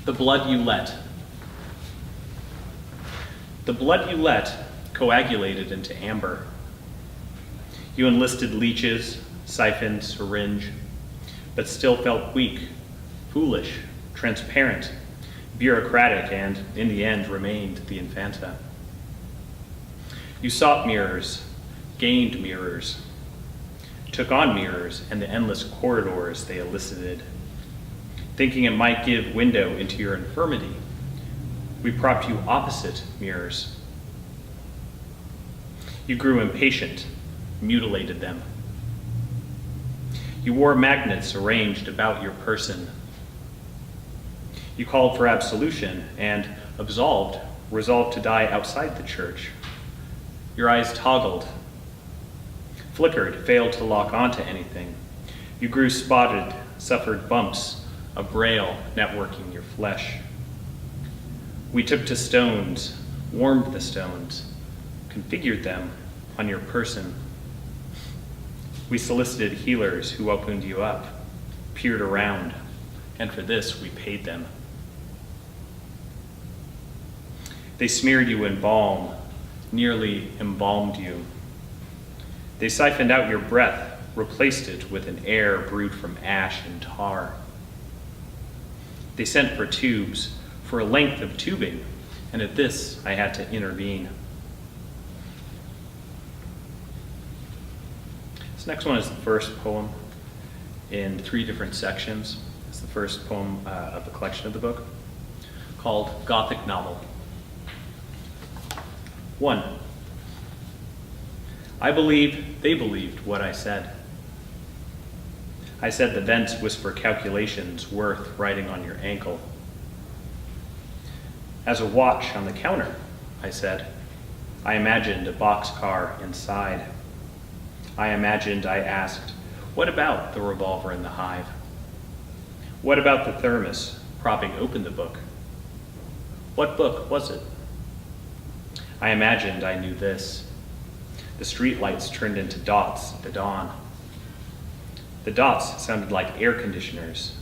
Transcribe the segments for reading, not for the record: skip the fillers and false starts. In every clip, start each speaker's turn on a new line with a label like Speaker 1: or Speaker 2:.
Speaker 1: The blood you let. The blood you let coagulated into amber. You enlisted leeches, siphoned syringe, but still felt weak, foolish, transparent, bureaucratic, and in the end remained the Infanta. You sought mirrors, gained mirrors, took on mirrors and the endless corridors they elicited. Thinking it might give window into your infirmity, we propped you opposite mirrors. You grew impatient, mutilated them. You wore magnets arranged about your person. You called for absolution and, absolved, resolved to die outside the church. Your eyes toggled, flickered, failed to lock onto anything. You grew spotted, suffered bumps, a braille networking your flesh. We took to stones, warmed the stones, configured them on your person. We solicited healers who opened you up, peered around, and for this we paid them. They smeared you in balm, nearly embalmed you. They siphoned out your breath, replaced it with an air brewed from ash and tar. They sent for tubes, for a length of tubing, and at this I had to intervene. This next one is the first poem in 3 different sections. It's the first poem of the collection of the book, called Gothic Novel. 1. I believe they believed what I said. I said the vents whisper calculations worth writing on your ankle. As a watch on the counter, I said, I imagined a boxcar inside. I imagined I asked, what about the revolver in the hive? What about the thermos propping open the book? What book was it? I imagined I knew this. The streetlights turned into dots at the dawn. The dots sounded like air conditioners,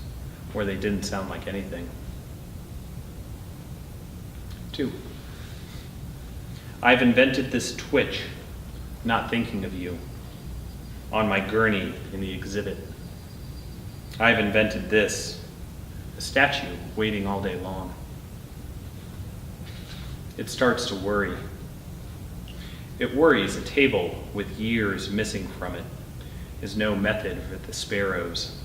Speaker 1: or they didn't sound like anything. 2. I've invented this twitch, not thinking of you, on my gurney in the exhibit. I've invented this, a statue waiting all day long. It starts to worry. It worries a table with years missing from it is no method for the sparrows.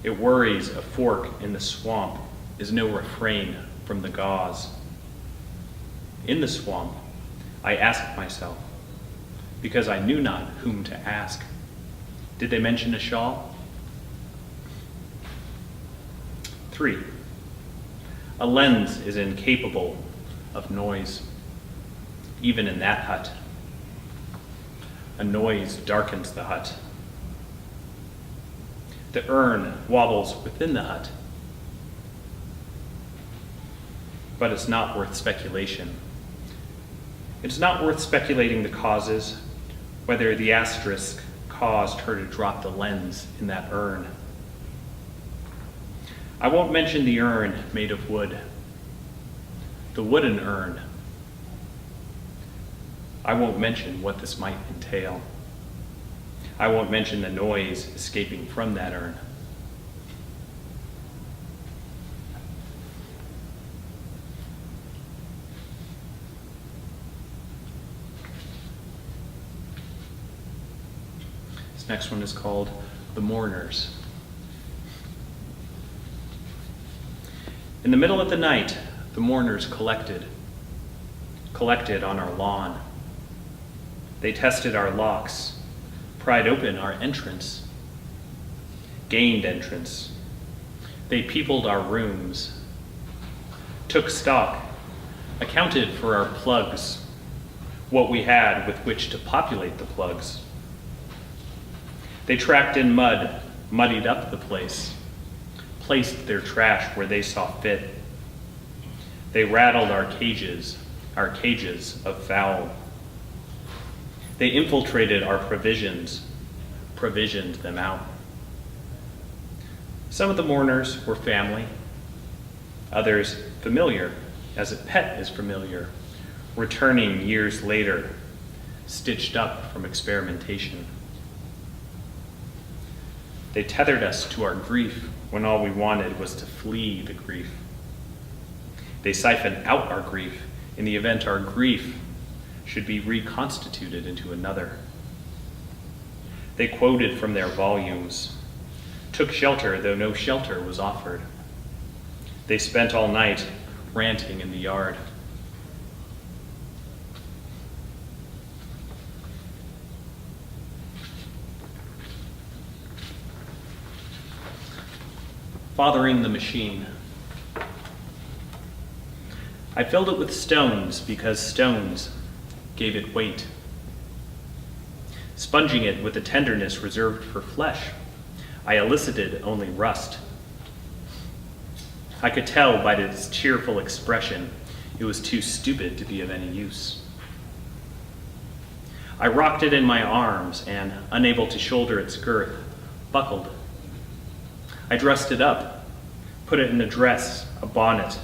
Speaker 1: It worries a fork in the swamp is no refrain from the gauze. In the swamp, I asked myself, because I knew not whom to ask, did they mention a shawl? 3. A lens is incapable of noise, even in that hut. A noise darkens the hut. The urn wobbles within the hut. But it's not worth speculation. It's not worth speculating the causes, whether the asterisk caused her to drop the lens in that urn. I won't mention the urn made of wood, the wooden urn. I won't mention what this might entail. I won't mention the noise escaping from that urn. This next one is called The Mourners. In the middle of the night, the mourners collected on our lawn. They tested our locks, pried open our entrance, gained entrance. They peopled our rooms, took stock, accounted for our plugs, what we had with which to populate the plugs. They tracked in mud, muddied up the place, placed their trash where they saw fit. They rattled our cages of fowl. They infiltrated our provisions, provisioned them out. Some of the mourners were family, others familiar, as a pet is familiar, returning years later, stitched up from experimentation. They tethered us to our grief when all we wanted was to flee the grief. They siphoned out our grief in the event our grief should be reconstituted into another. They quoted from their volumes, took shelter though no shelter was offered. They spent all night ranting in the yard. Fathering the machine. I filled it with stones because stones gave it weight. Sponging it with a tenderness reserved for flesh, I elicited only rust. I could tell by its cheerful expression it was too stupid to be of any use. I rocked it in my arms and, unable to shoulder its girth, buckled. I dressed it up, put it in a dress, a bonnet,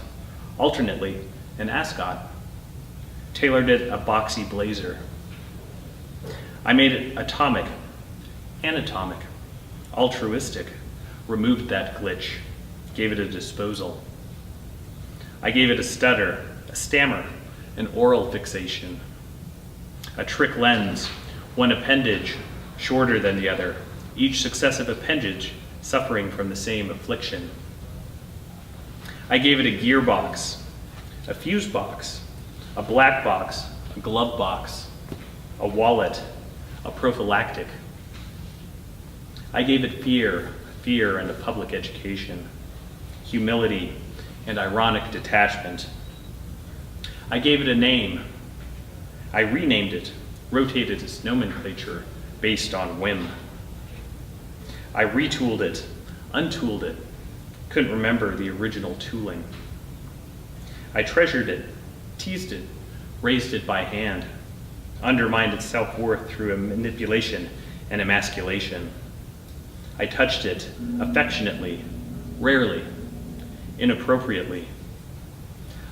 Speaker 1: alternately an ascot, tailored it a boxy blazer. I made it atomic, anatomic, altruistic, removed that glitch, gave it a disposal. I gave it a stutter, a stammer, an oral fixation, a trick lens, one appendage shorter than the other, each successive appendage suffering from the same affliction. I gave it a gearbox, a fuse box, a black box, a glove box, a wallet, a prophylactic. I gave it fear and a public education, humility and ironic detachment. I gave it a name. I renamed it, rotated its nomenclature based on whim. I retooled it, untooled it, couldn't remember the original tooling. I treasured it, teased it, raised it by hand, undermined its self-worth through a manipulation and emasculation. I touched it affectionately, rarely, inappropriately.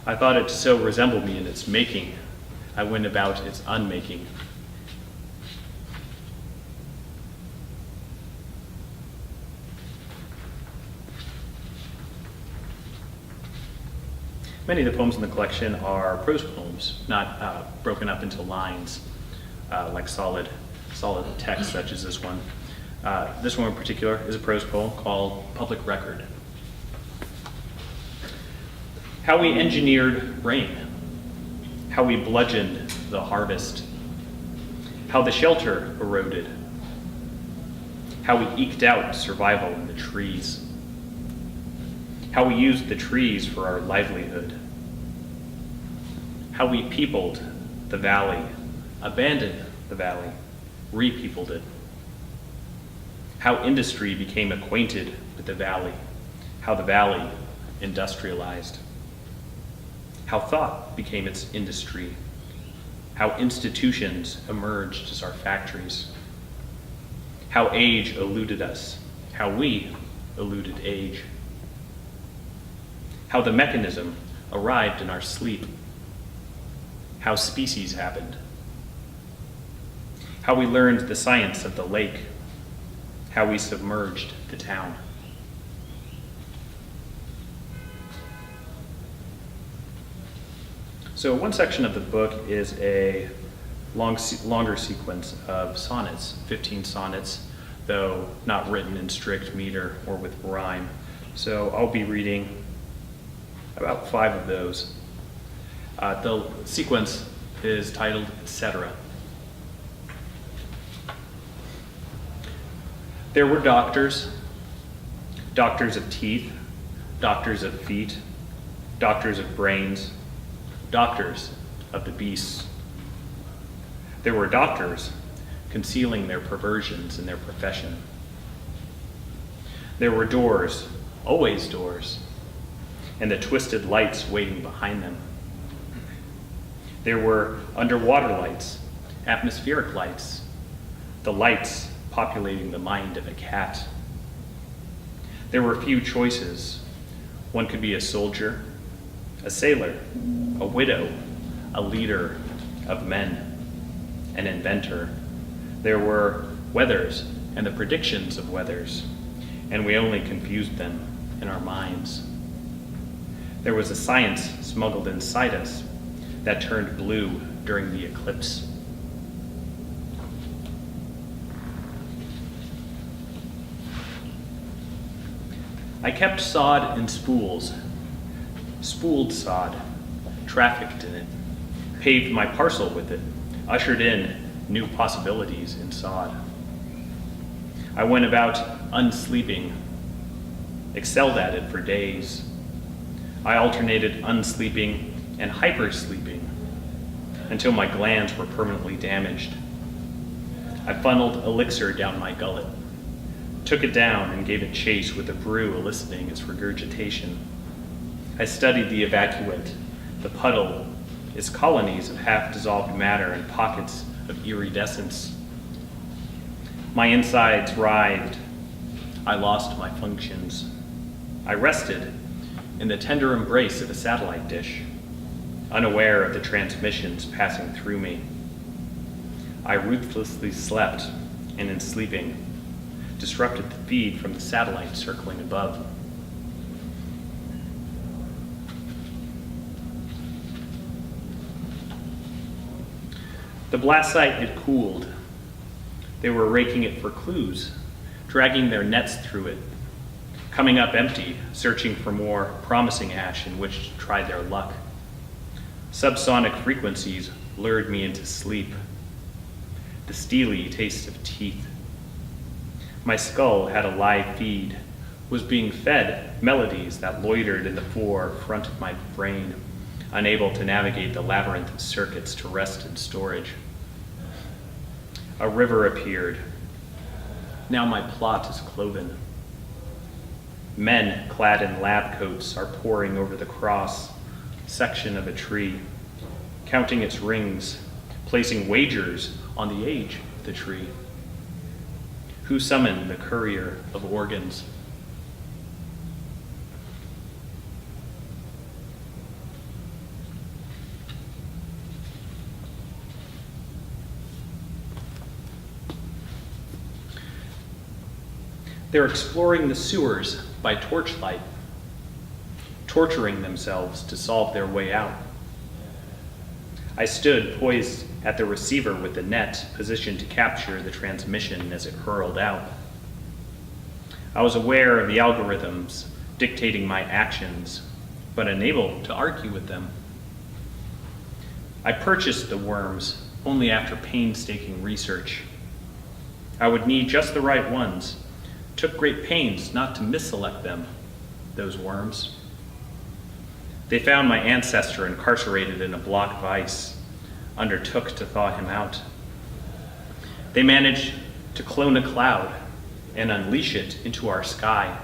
Speaker 1: I thought it so resembled me in its making, I went about its unmaking. Many of the poems in the collection are prose poems, not broken up into lines, like solid text such as this one. This one in particular is a prose poem called Public Record. How we engineered rain, how we bludgeoned the harvest, how the shelter eroded, how we eked out survival in the trees, how we used the trees for our livelihood, how we peopled the valley, abandoned the valley, repeopled it, how industry became acquainted with the valley, how the valley industrialized, how thought became its industry, how institutions emerged as our factories, how age eluded us, how we eluded age, how the mechanism arrived in our sleep, how species happened, how we learned the science of the lake, how we submerged the town. So one section of the book is a longer sequence of sonnets, 15 sonnets, though not written in strict meter or with rhyme. So I'll be reading about 5 of those. The sequence is titled Etc. There were doctors, doctors of teeth, doctors of feet, doctors of brains, doctors of the beasts. There were doctors concealing their perversions in their profession. There were doors, always doors, and the twisted lights waiting behind them. There were underwater lights, atmospheric lights, the lights populating the mind of a cat. There were few choices. One could be a soldier, a sailor, a widow, a leader of men, an inventor. There were weathers and the predictions of weathers, and we only confused them in our minds. There was a science smuggled inside us that turned blue during the eclipse. I kept sod in spools, spooled sod, trafficked in it, paved my parcel with it, ushered in new possibilities in sod. I went about unsleeping, excelled at it for days. I alternated unsleeping and hypersleeping until my glands were permanently damaged. I funneled elixir down my gullet, took it down and gave it chase with a brew eliciting its regurgitation. I studied the evacuate, the puddle, its colonies of half-dissolved matter and pockets of iridescence. My insides writhed. I lost my functions. I rested in the tender embrace of a satellite dish, unaware of the transmissions passing through me. I ruthlessly slept, and in sleeping, disrupted the feed from the satellite circling above. The blast site had cooled. They were raking it for clues, dragging their nets through it, coming up empty, searching for more promising ash in which to try their luck. Subsonic frequencies lured me into sleep, the steely taste of teeth. My skull had a live feed, was being fed melodies that loitered in the forefront of my brain, unable to navigate the labyrinth of circuits to rest in storage. A river appeared. Now my plot is cloven. Men clad in lab coats are poring over the cross section of a tree, counting its rings, placing wagers on the age of the tree. Who summoned the courier of organs? They're exploring the sewers by torchlight, torturing themselves to solve their way out. I stood poised at the receiver with the net positioned to capture the transmission as it hurled out. I was aware of the algorithms dictating my actions, but unable to argue with them. I purchased the worms only after painstaking research. I would need just the right ones. Took great pains not to misselect them, those worms. They found my ancestor incarcerated in a block vice, undertook to thaw him out. They managed to clone a cloud and unleash it into our sky,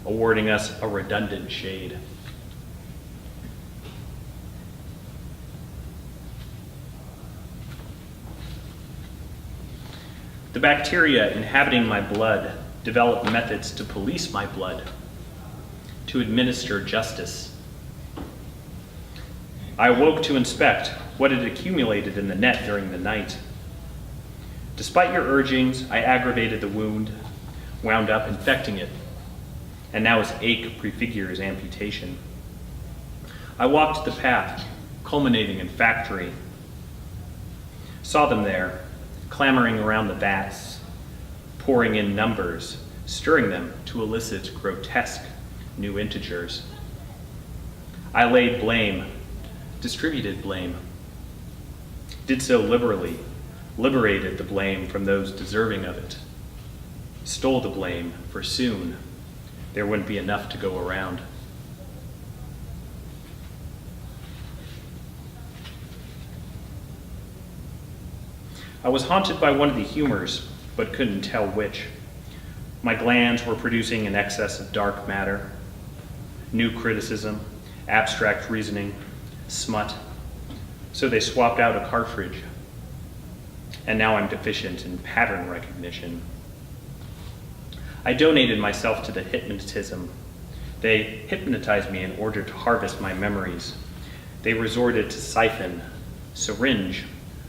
Speaker 1: awarding us a redundant shade. The bacteria inhabiting my blood developed methods to police my blood, to administer justice. I awoke to inspect what had accumulated in the net during the night. Despite your urgings, I aggravated the wound, wound up infecting it, and now its ache prefigures amputation. I walked the path, culminating in factory. Saw them there, clamoring around the vats, pouring in numbers, stirring them to elicit grotesque new integers. I laid blame, distributed blame, did so liberally, liberated the blame from those deserving of it, stole the blame, for soon there wouldn't be enough to go around. I was haunted by one of the humors, but couldn't tell which. My glands were producing an excess of dark matter, new criticism, abstract reasoning, smut, so they swapped out a cartridge. And now I'm deficient in pattern recognition. I donated myself to the hypnotism, They hypnotized me in order to harvest my memories. They resorted to siphon, syringe,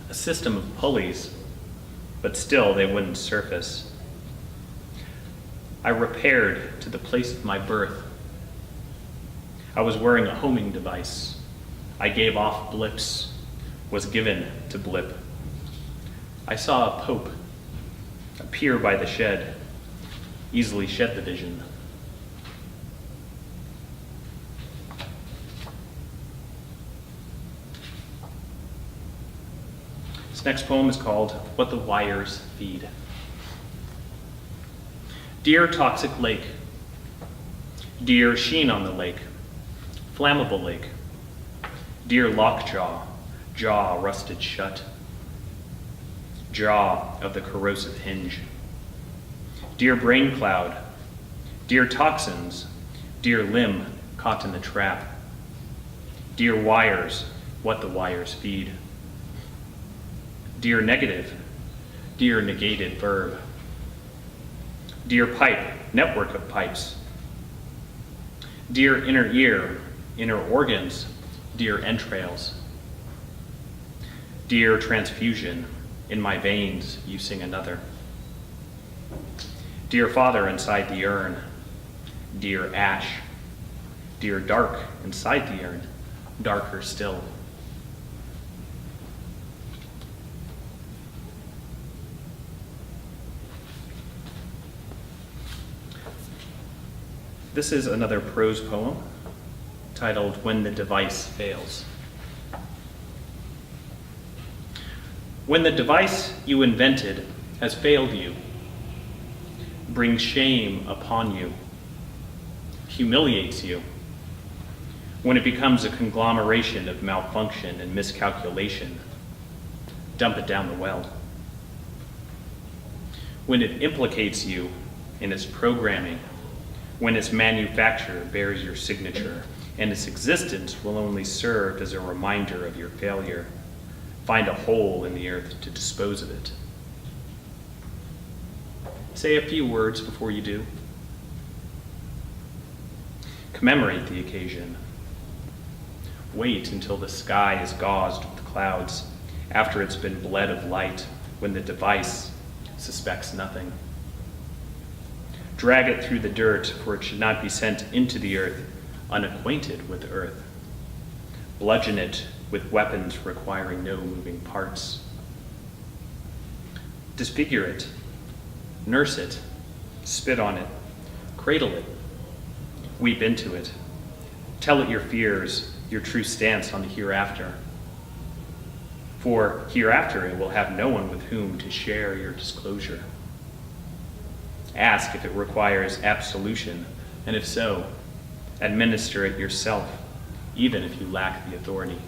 Speaker 1: a system of pulleys, but still they wouldn't surface. I repaired to the place of my birth. I was wearing a homing device. I gave off blips, was given to blip. I saw a pope appear by the shed, easily shed the vision. This next poem is called What the Wires Feed. Dear toxic lake, dear sheen on the lake, flammable lake, dear lockjaw, jaw rusted shut, jaw of the corrosive hinge, dear brain cloud, dear toxins, dear limb caught in the trap, dear wires, what the wires feed, dear negative, dear negated verb, dear pipe, network of pipes, dear inner ear, inner organs, dear entrails, dear transfusion, in my veins you sing another, dear father inside the urn, dear ash, dear dark inside the urn, darker still. This is another prose poem titled When the Device Fails. When the device you invented has failed you, brings shame upon you, humiliates you, when it becomes a conglomeration of malfunction and miscalculation, dump it down the well. When it implicates you in its programming, when its manufacture bears your signature, and its existence will only serve as a reminder of your failure, find a hole in the earth to dispose of it. Say a few words before you do. Commemorate the occasion. Wait until the sky is gauzed with clouds, after it's been bled of light, when the device suspects nothing. Drag it through the dirt, for it should not be sent into the earth unacquainted with the earth. Bludgeon it with weapons requiring no moving parts. Disfigure it, nurse it, spit on it, cradle it, weep into it. Tell it your fears, your true stance on the hereafter. For hereafter it will have no one with whom to share your disclosure. Ask if it requires absolution, and if so, administer it yourself, even if you lack the authority.